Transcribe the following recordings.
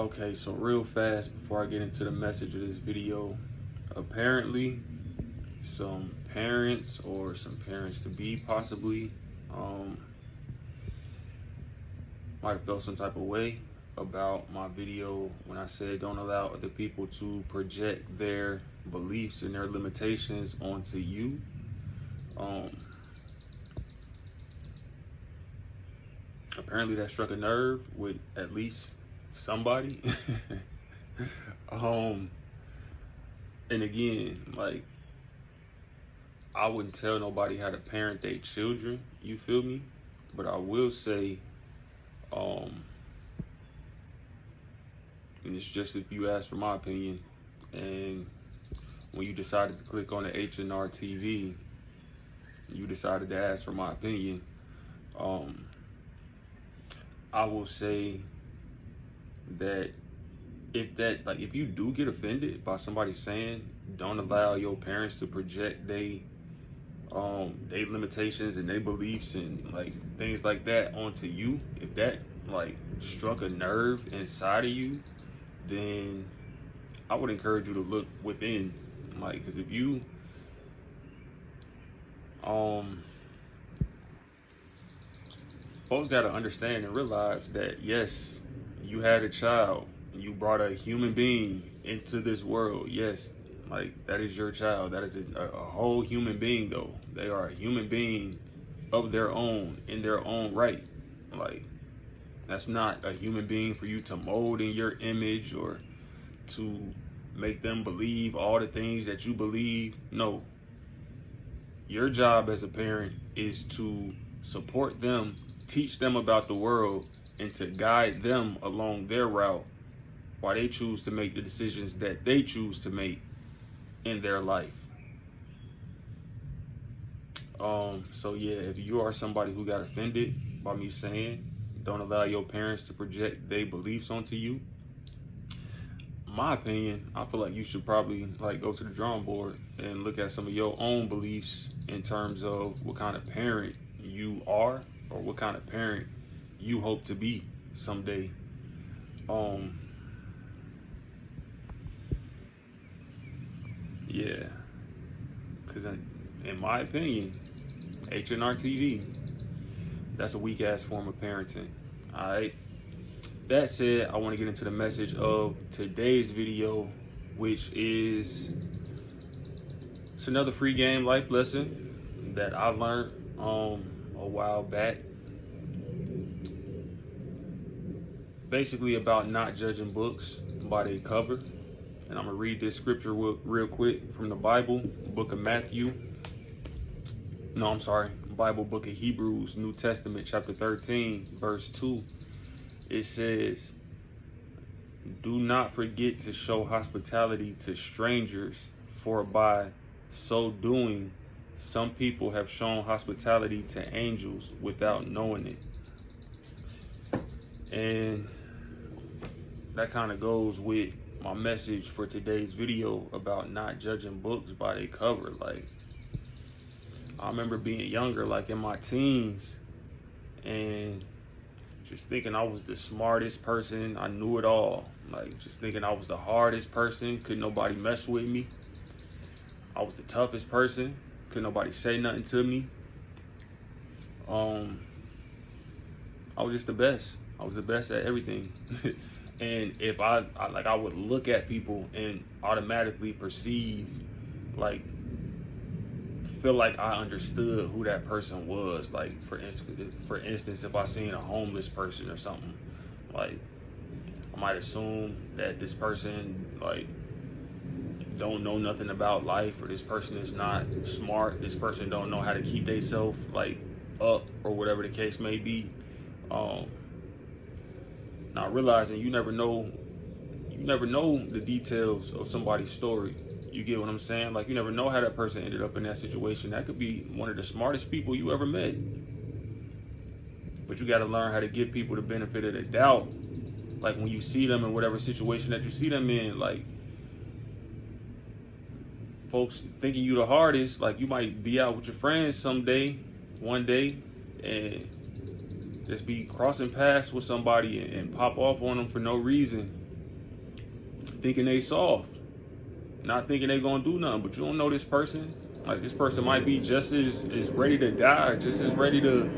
Okay, so real fast before I get into the message of this video, apparently some parents or some parents to be possibly um, might have felt some type of way about my video when I said don't allow other people to project their beliefs and their limitations onto you. Um, Apparently that struck a nerve with at least somebody. um, and again, like, I wouldn't tell nobody how to parent their children, you feel me? But I will say, um, and it's just if you ask for my opinion, and when you decided to click on the H&R TV, you decided to ask for my opinion, um, I will say that if you do get offended by somebody saying don't allow your parents to project they limitations and they beliefs and like things like that onto you, if that like struck a nerve inside of you, then I would encourage you to look within, like, because if you folks got to understand and realize that yes, you had a child, you brought a human being into this world. Yes, like that is your child. That is a whole human being, though. They are a human being of their own, in their own right. Like, that's not a human being for you to mold in your image or to make them believe all the things that you believe. No. Your job as a parent is to support them, teach them about the world, and to guide them along their route while they choose to make the decisions that they choose to make in their life. So yeah, if you are somebody who got offended by me saying don't allow your parents to project their beliefs onto you, my opinion, I feel like you should probably like go to the drawing board and look at some of your own beliefs in terms of what kind of parent you are or what kind of parent you hope to be someday. Yeah, because in my opinion, H&R TV, that's a weak ass form of parenting. All right. That said, I want to get into the message of today's video, which is it's another free game life lesson that I learned a while back. Basically about not judging books by their cover. And I'm gonna read this scripture real quick from the Bible, book of Matthew. No, I'm sorry, Bible, book of Hebrews, New Testament, chapter 13, verse 2. It says, "Do not forget to show hospitality to strangers, for by so doing, some people have shown hospitality to angels without knowing it." And that kind of goes with my message for today's video about not judging books by their cover. Like, I remember being younger, like in my teens, and just thinking I was the smartest person. I knew it all. Like, just thinking I was the hardest person. Couldn't nobody mess with me. I was the toughest person. Couldn't nobody say nothing to me. I was just the best. I was the best at everything. And if I would look at people and automatically perceive, like, feel like I understood who that person was. Like, for instance, if I seen a homeless person or something, like, I might assume that this person like don't know nothing about life, or this person is not smart. This person don't know how to keep themselves like up, or whatever the case may be. Not realizing you never know the details of somebody's story. You get what I'm saying? Like, you never know how that person ended up in that situation. That could be one of the smartest people you ever met. But you got to learn how to give people the benefit of the doubt. Like, when you see them in whatever situation that you see them in, like, folks thinking you the hardest, like, you might be out with your friends one day, and just be crossing paths with somebody and pop off on them for no reason. thinking they soft, not thinking they gonna do nothing. But you don't know this person. Like this person might be just as ready to die, just as ready to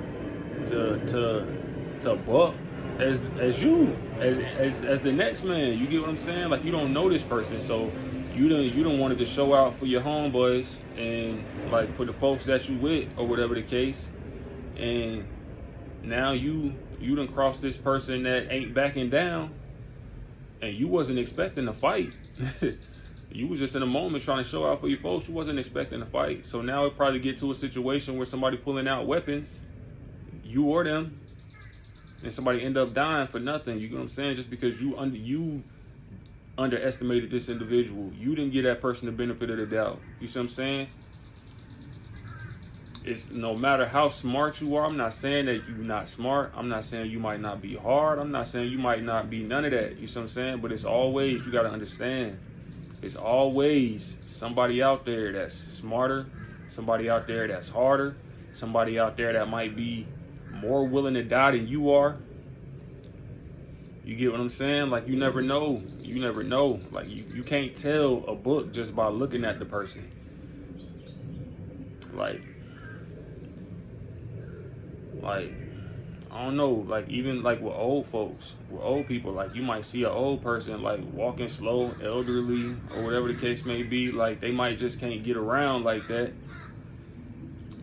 buck as you, as the next man. You get what I'm saying? Like you don't know this person, so you don't wanted to show out for your homeboys and like for the folks that you with or whatever the case, and now you done crossed this person that ain't backing down, and you wasn't expecting to fight. You was just in a moment trying to show out for your folks. You wasn't expecting to fight. So now it probably get to a situation where somebody pulling out weapons, you or them, and somebody end up dying for nothing. You know what I'm saying? Just because you underestimated this individual. You didn't give that person the benefit of the doubt. You see what I'm saying? It's no matter how smart you are. I'm not saying that you're not smart. I'm not saying you might not be hard. I'm not saying you might not be none of that. You see what I'm saying? But it's always, you got to understand, it's always somebody out there that's smarter, somebody out there that's harder, somebody out there that might be more willing to die than you are. You get what I'm saying? Like you never know. You never know. Like you can't tell a book just by looking at the person. Like I don't know, like even like with old folks, with old people, like you might see an old person like walking slow, elderly, or whatever the case may be, like they might just can't get around like that.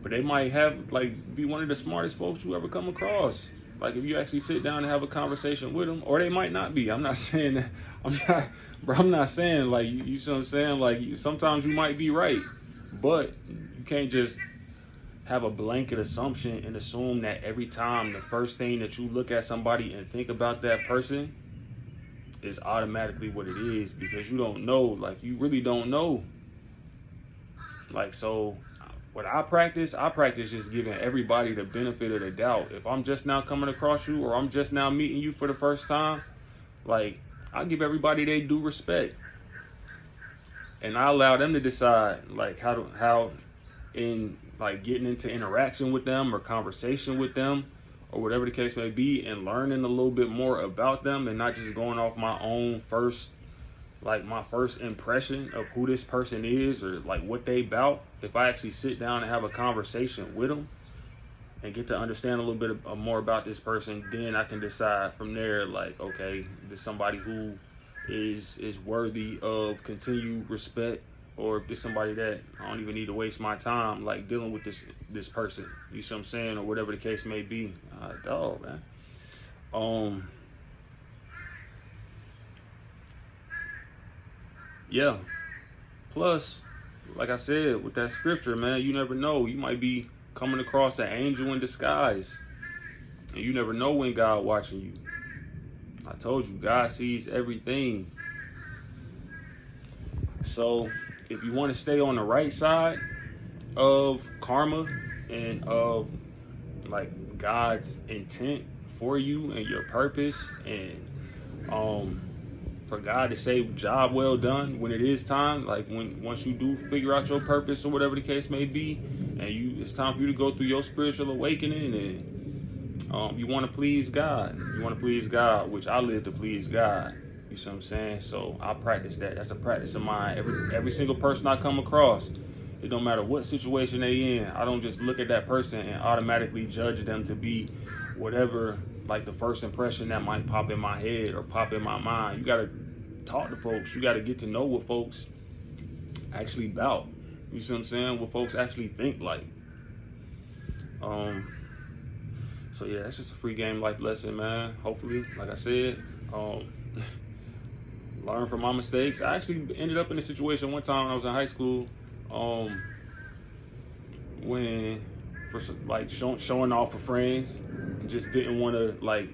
But they might have like be one of the smartest folks you ever come across. Like if you actually sit down and have a conversation with them, or they might not be. I'm not saying that. I'm not saying like you see what I'm saying. Like sometimes you might be right, but you can't just have a blanket assumption and assume that every time the first thing that you look at somebody and think about that person is automatically what it is, because you don't know. Like you really don't know. Like so. What I practice just giving everybody the benefit of the doubt. If I'm just now coming across you, or I'm just now meeting you for the first time, like I give everybody their due respect, and I allow them to decide like how in like getting into interaction with them or conversation with them or whatever the case may be, and learning a little bit more about them, and not just going off my own first, like my first impression of who this person is or like what they about. If I actually sit down and have a conversation with them and get to understand a little bit more about this person, then I can decide from there, like, okay, this is somebody who is worthy of continued respect, or if there's somebody that I don't even need to waste my time like dealing with this person. You see what I'm saying? Or whatever the case may be. Dog, man. Yeah. Plus, like I said, with that scripture, man, you never know. You might be coming across an angel in disguise, and you never know when God watching you. I told you, God sees everything. So, if you want to stay on the right side of karma and of like God's intent for you and your purpose, and for God to say job well done when it is time, like once you do figure out your purpose or whatever the case may be, and it's time for you to go through your spiritual awakening, and you want to please God. You want to please God, which I live to please God. You see what I'm saying? So I practice that. That's a practice of mine. Every single person I come across, it don't matter what situation they in, I don't just look at that person and automatically judge them to be whatever, like the first impression that might pop in my head or pop in my mind. You gotta talk to folks. You gotta get to know what folks actually about. You see what I'm saying? What folks actually think like. So yeah, that's just a free game life lesson, man. Hopefully, like I said, learn from my mistakes. I actually ended up in a situation one time when I was in high school, when for like showing off for friends, and just didn't want to like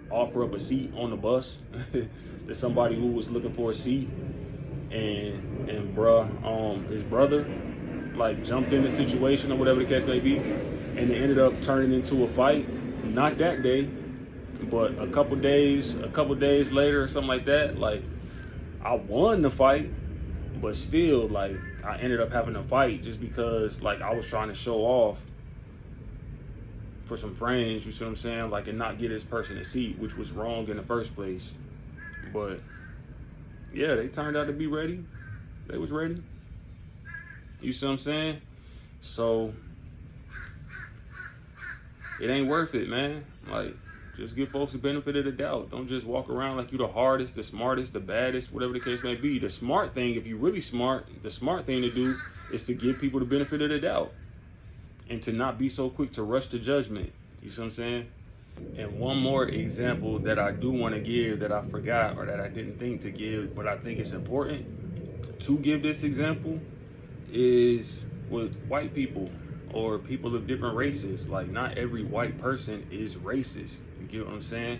offer up a seat on the bus to somebody who was looking for a seat, and his brother like jumped in the situation or whatever the case may be, and it ended up turning into a fight. Not that day, but a couple days later or something like that. Like I won the fight, but still like I ended up having a fight just because like I was trying to show off for some friends, you see what I'm saying? Like, and not get this person a seat, which was wrong in the first place. But Yeah, they turned out to be ready. They was ready. You see what I'm saying? So it ain't worth it, man. Like, just give folks the benefit of the doubt. Don't just walk around like you the hardest, the smartest, the baddest, whatever the case may be. The smart thing, if you really smart, the smart thing to do is to give people the benefit of the doubt and to not be so quick to rush to judgment. You see what I'm saying? And one more example that I do want to give that I forgot or that I didn't think to give, but I think it's important to give this example is with white people or people of different races. Like, not every white person is racist. You get what I'm saying?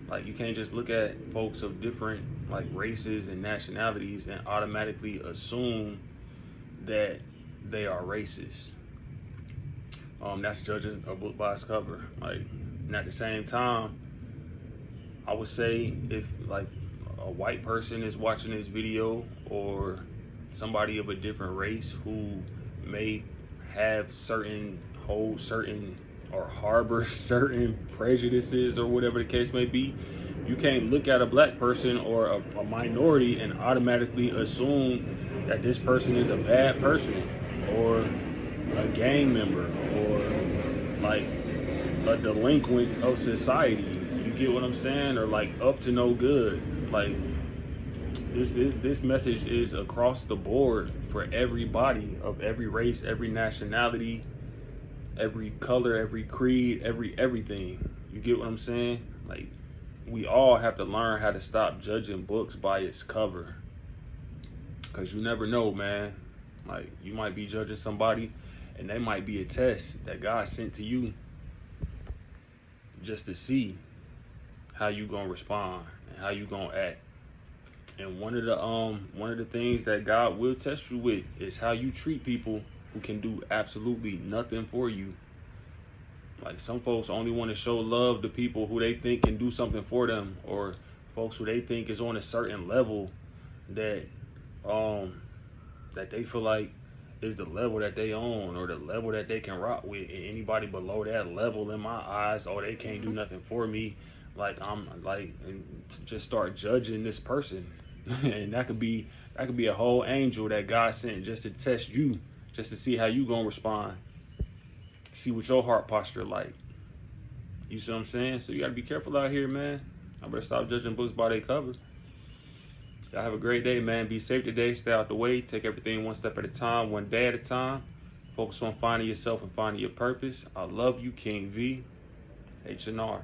Like, you can't just look at folks of different like races and nationalities and automatically assume that they are racist. That's judging a book by its cover. Like, and at the same time, I would say if like a white person is watching this video or somebody of a different race who may have hold certain or harbor certain prejudices or whatever the case may be, you can't look at a black person or a minority and automatically assume that this person is a bad person or a gang member or like a delinquent of society. You get what I'm saying? Or like up to no good. Like, this message is across the board for everybody of every race, every nationality, every color, every creed, everything. You get what I'm saying? Like, we all have to learn how to stop judging books by its cover, because you never know, man. Like, you might be judging somebody and they might be a test that God sent to you just to see how you gonna respond and how you gonna act. And one of the things that God will test you with is how you treat people who can do absolutely nothing for you. Like, some folks only want to show love to people who they think can do something for them, or folks who they think is on a certain level that that they feel like is the level that they own or the level that they can rock with. And anybody below that level, in my eyes, oh, they can't do nothing for me. Like, I'm like, and just start judging this person. And that could be a whole angel that God sent just to test you, just to see how you gonna respond, see what your heart posture like. You see what I'm saying? So you gotta be careful out here, man. I better stop judging books by their cover. Y'all have a great day, man. Be safe today. Stay out the way. Take everything one step at a time, one day at a time. Focus on finding yourself and finding your purpose. I love you, King V. H&R.